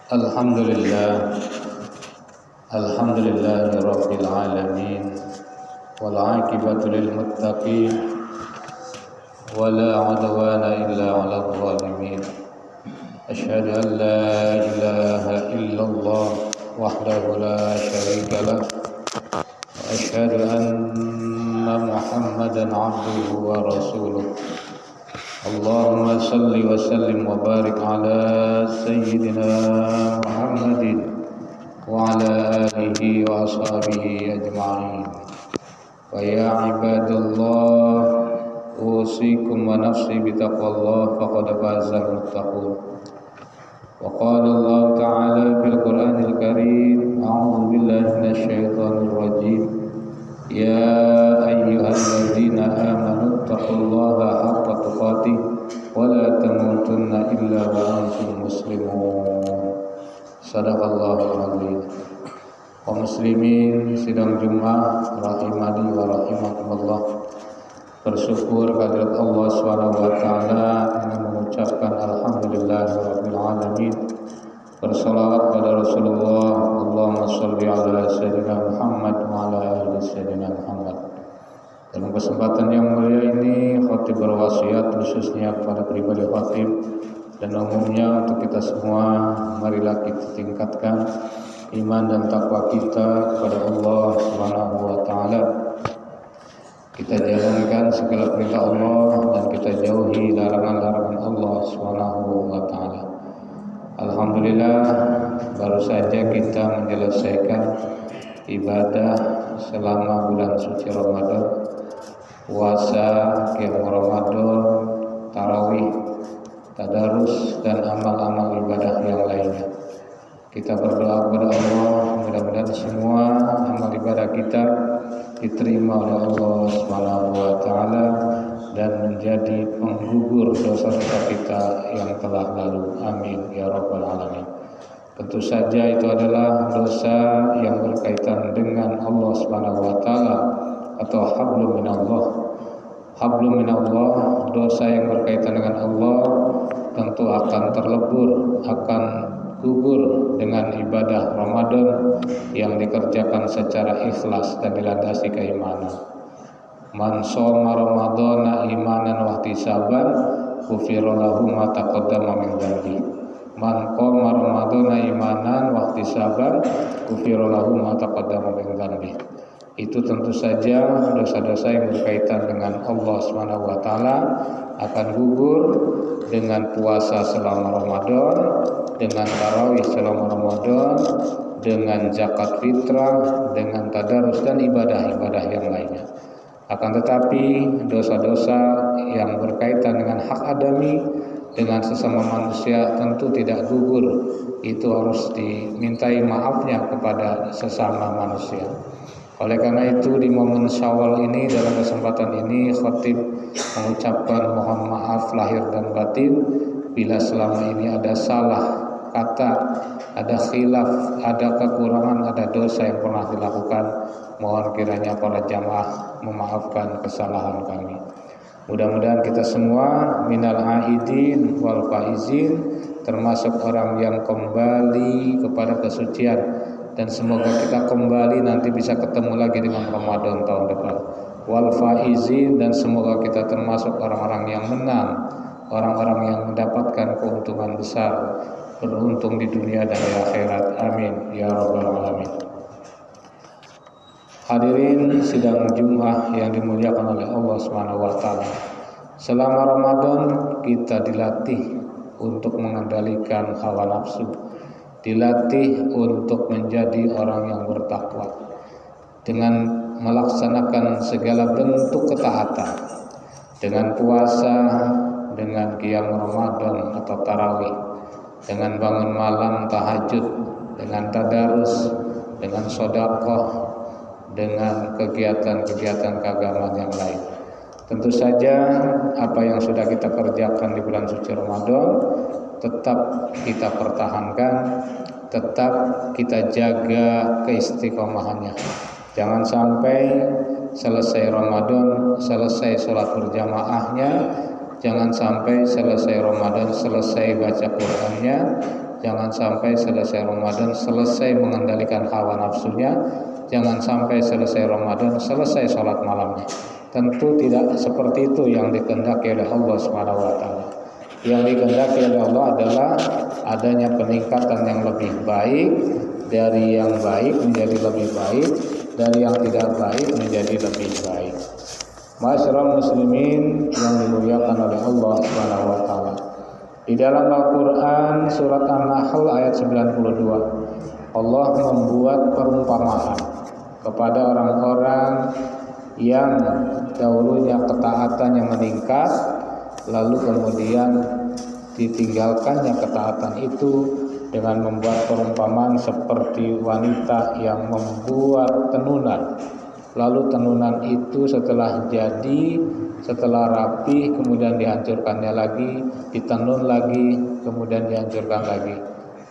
Alhamdulillah Alhamdulillahi Rabbil Alamin Wal aqibatu lil muttaqin Wala udwana illa ala zalimin Ashhadu an la ilaha illallah Wahdahu la sharika lah Wa ashhadu anna Muhammadan abduhu wa rasuluh Allahumma salli wa sallim wa barik ala Sayyidina Muhammadin wa ala alihi wa ashabihi ajma'in wa ya ibadallah usikum wa nafsi bitaqwallah faqad fazal muttaqun wa qala Allah ta'ala fil Qur'anil Karim a'udzu billahi minasy syaithanir rajim ya ayyuhalladzina amanu taqullaha haqqa tuqatih wa la tamutunna illa wa antum muslimun. Sadaqallahul azim. Kaum muslimin sidang Jumat rahimani wa rahimakumullah. Bersyukur kehadirat Allah Subhanahu wa taala dengan mengucapkan alhamdulillahirabbil alamin. Bersalawat pada Rasulullah, Allahumma shalli ala sayyidina Muhammad wa ala ali sayyidina Muhammad. Dalam kesempatan yang mulia ini, khatib berwasiat khususnya kepada pribadi khatib dan umumnya untuk kita semua, marilah kita tingkatkan iman dan takwa kita kepada Allah Subhanahu wa taala. Kita jalankan segala perintah Allah dan kita jauhi larangan-larangan Allah Subhanahu wa taala. Alhamdulillah, baru saja kita menyelesaikan ibadah selama bulan suci Ramadan, puasa, qiyam Ramadan, tarawih, tadarus dan amal-amal ibadah yang lainnya. Kita berdoa kepada Allah, mudah-mudahan semua amal ibadah kita diterima oleh Allah Subhanahu wa taala dan menjadi penggugur dosa-dosa kita yang telah lalu. Amin ya rabbal alamin. Tentu saja itu adalah dosa yang berkaitan dengan Allah Subhanahu wa taala atau hablum minallah. Hablum minallah, dosa yang berkaitan dengan Allah tentu akan terlebur, akan gugur dengan ibadah Ramadan yang dikerjakan secara ikhlas dan dilandasi keimanan. Man shoma ramadhana imanan wa ihtisaban ghufira lahu ma taqaddama min dhanbi. Man qama ramadhana imanan wa ihtisaban ghufira lahu ma taqaddama min dhanbi. Itu tentu saja dosa-dosa yang berkaitan dengan Allah Subhanahu wa taala akan gugur dengan puasa selama Ramadan, dengan tarawih selama Ramadan, dengan zakat fitrah, dengan tadarus dan ibadah-ibadah yang lainnya. Akan tetapi dosa-dosa yang berkaitan dengan hak adami, dengan sesama manusia tentu tidak gugur. Itu harus dimintai maafnya kepada sesama manusia. Oleh karena itu di momen Syawal ini, dalam kesempatan ini khatib mengucapkan mohon maaf lahir dan batin bila selama ini ada salah kata, ada khilaf, ada kekurangan, ada dosa yang pernah dilakukan. Mohon kiranya para jamaah memaafkan kesalahan kami. Mudah-mudahan kita semua minal aidin wal faizin, termasuk orang yang kembali kepada kesucian, dan semoga kita kembali nanti bisa ketemu lagi dengan Ramadan tahun depan. Wal faizin, dan semoga kita termasuk orang-orang yang menang, orang-orang yang mendapatkan keuntungan besar, beruntung di dunia dan di akhirat. Amin ya rabbal alamin. Hadirin sidang Jumat yang dimuliakan oleh Allah Subhanahu wa taala. Selama Ramadan kita dilatih untuk mengendalikan hawa nafsu, dilatih untuk menjadi orang yang bertakwa dengan melaksanakan segala bentuk ketaatan, dengan puasa, dengan qiyam Ramadan atau tarawih, dengan bangun malam tahajud, dengan tadarus, dengan sedekah, dengan kegiatan-kegiatan keagamaan yang lain. Tentu saja apa yang sudah kita kerjakan di bulan suci Ramadan tetap kita pertahankan, tetap kita jaga keistiqomahannya. Jangan sampai selesai Ramadan, selesai sholat berjamaahnya, jangan sampai selesai Ramadan, selesai baca Qur'annya, jangan sampai selesai Ramadan selesai mengendalikan hawa nafsunya, jangan sampai selesai Ramadan selesai sholat malamnya. Tentu tidak seperti itu yang dikehendaki oleh Allah Subhanahu wa taala. Yang dikehendaki oleh Allah adalah adanya peningkatan yang lebih baik, dari yang baik menjadi lebih baik, dari yang tidak baik menjadi lebih baik. Ma'asyiral muslimin yang dimuliakan oleh Allah Subhanahu wa taala. Di dalam Al-Qur'an surat An-Nahl ayat 92, Allah membuat perumpamaan kepada orang-orang yang dahulunya ketaatannya meningkat, lalu kemudian ditinggalkannya ketaatan itu dengan membuat perumpamaan seperti wanita yang membuat tenunan. Lalu tenunan itu setelah jadi, setelah rapi, kemudian dihancurkannya lagi, ditenun lagi, kemudian dihancurkan lagi.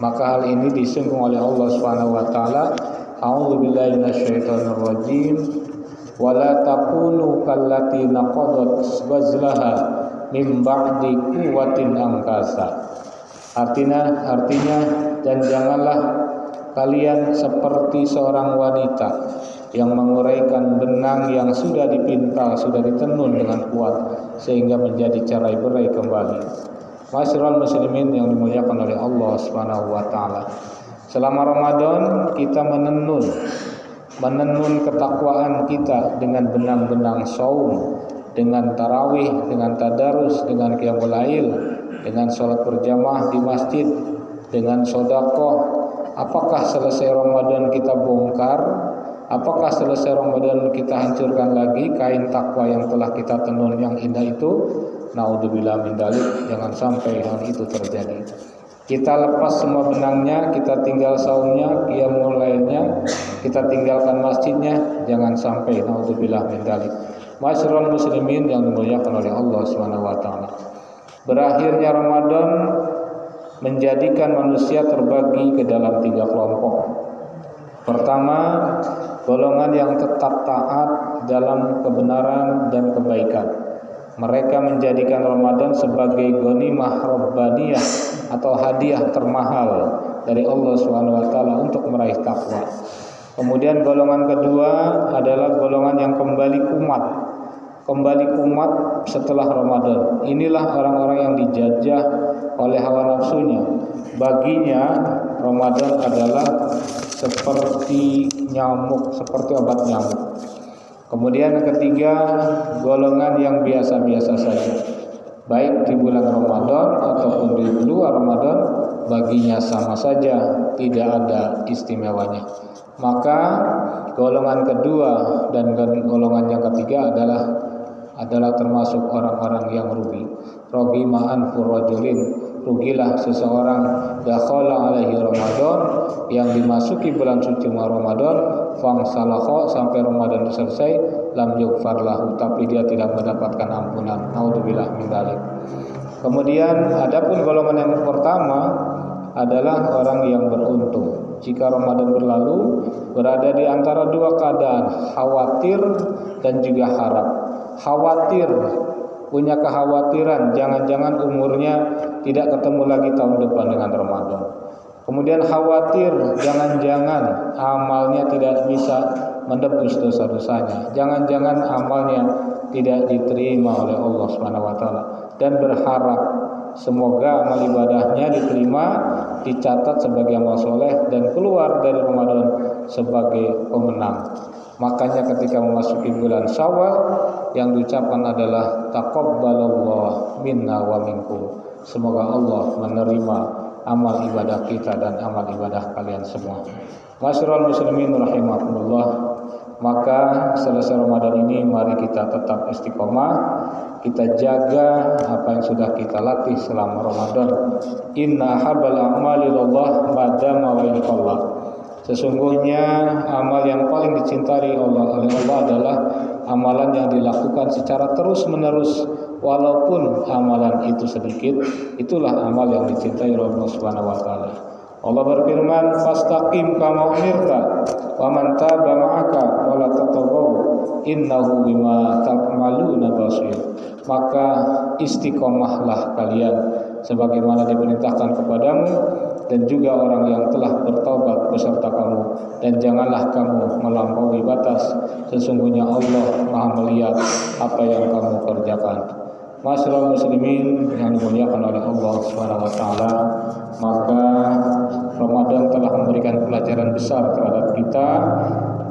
Maka hal ini disinggung oleh Allah Subhanahu wa taala, A'udzubillahi minasyaitonirrajim, wa la takunu kallati naqadat ghazlaha min ba'di quwwatin angkasa. Artinya dan janganlah kalian seperti seorang wanita yang menguraikan benang yang sudah dipintal, sudah ditenun dengan kuat sehingga menjadi cerai-berai kembali. Ma'asyiral muslimin yang dimuliakan oleh Allah Subhanahu wa taala. Selama Ramadan kita menenun ketakwaan kita dengan benang-benang saum, dengan tarawih, dengan tadarus, dengan qiyamul lail, dengan sholat berjamaah di masjid, dengan sedekah. Apakah selesai Ramadan kita bongkar? Apakah selesai Ramadan kita hancurkan lagi kain takwa yang telah kita tenun yang indah itu? Naudzubillah min dzalik, jangan sampai hal itu terjadi. Kita lepas semua benangnya, kita tinggal saumnya, qiyamul lailnya, kita tinggalkan masjidnya, jangan sampai, naudzubillah min dzalik. Ma'asyiral muslimin yang dimuliakan oleh Allah Subhanahu wa taala. Berakhirnya Ramadan menjadikan manusia terbagi ke dalam 3 kelompok. Pertama, golongan yang tetap taat dalam kebenaran dan kebaikan. Mereka menjadikan Ramadan sebagai ghanimah rabbaniyah atau hadiah termahal dari Allah Subhanahu wa taala untuk meraih takwa. Kemudian golongan kedua adalah golongan yang kembali kumat setelah Ramadan. Inilah orang-orang yang dijajah oleh hawa nafsunya. Baginya Ramadan adalah seperti nyamuk, seperti obat nyamuk. Kemudian yang ketiga, golongan yang biasa-biasa saja. Baik di bulan Ramadan ataupun di luar Ramadan, baginya sama saja, tidak ada istimewanya. Maka golongan kedua dan golongan yang ketiga adalah termasuk orang-orang yang rugi. Roghima anfu rajulin, rugilah seseorang dakhala alaihi Ramadan, yang dimasuki bulan suci Ramadan, fangsalakha, sampai Ramadan selesai, lam yughfar lahu, tapi dia tidak mendapatkan ampunan. Naudzubillah min dzalik. Kemudian adapun golongan yang pertama adalah orang yang beruntung. Jika Ramadan berlalu, berada di antara dua keadaan, khawatir dan juga harap. Khawatir, punya kekhawatiran jangan-jangan umurnya tidak ketemu lagi tahun depan dengan Ramadan. Kemudian khawatir jangan-jangan amalnya tidak bisa menebus dosa-dosanya, jangan-jangan amalnya tidak diterima oleh Allah Subhanahu wa taala, dan berharap semoga amal ibadahnya diterima, dicatat sebagai amal soleh, dan keluar dari Ramadan sebagai pemenang. Makanya ketika memasuki bulan Syawal, yang diucapkan adalah taqabbalallahu minna wa minkum. Semoga Allah menerima amal ibadah kita dan amal ibadah kalian semua. Ma'asyiral muslimin rahimakumullah. Maka selesai Ramadan ini mari kita tetap istiqomah, kita jaga apa yang sudah kita latih selama Ramadan. Inna habbal a'mali lillah madama wa inqallah. Sesungguhnya amal yang paling dicintai oleh Allah adalah amalan yang dilakukan secara terus-menerus, walaupun amalan itu sedikit. Itulah amal yang dicintai oleh Allah Subhanahu wa taala. Allah berfirman, "Fastaqim kama umirta wa man taba ma'aka wa la tataghaw innahu bima ta'maluna basir." Maka istiqomahlah kalian sebagaimana diperintahkan kepadamu, dan juga orang yang telah bertaubat beserta kamu, dan janganlah kamu melampaui batas. Sesungguhnya Allah Maha melihat apa yang kamu kerjakan. Masyaallah muslimin yang dimuliakan oleh Allah Subhanahu wa taala, maka Ramadan telah memberikan pelajaran besar terhadap kita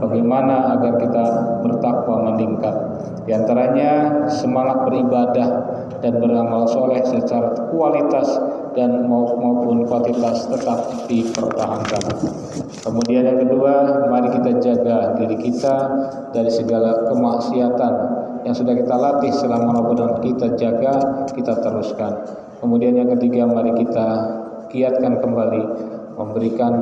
bagaimana agar kita bertakwa meningkat. Di antaranya semangat beribadah dan beramal soleh secara kualitas dan maupun kuantitas tetap dipertahankan. Kemudian yang kedua, mari kita jaga diri kita dari segala kemaksiatan yang sudah kita latih selama Ramadan, kita jaga, kita teruskan. Kemudian yang ketiga, mari kita giatkan kembali memberikan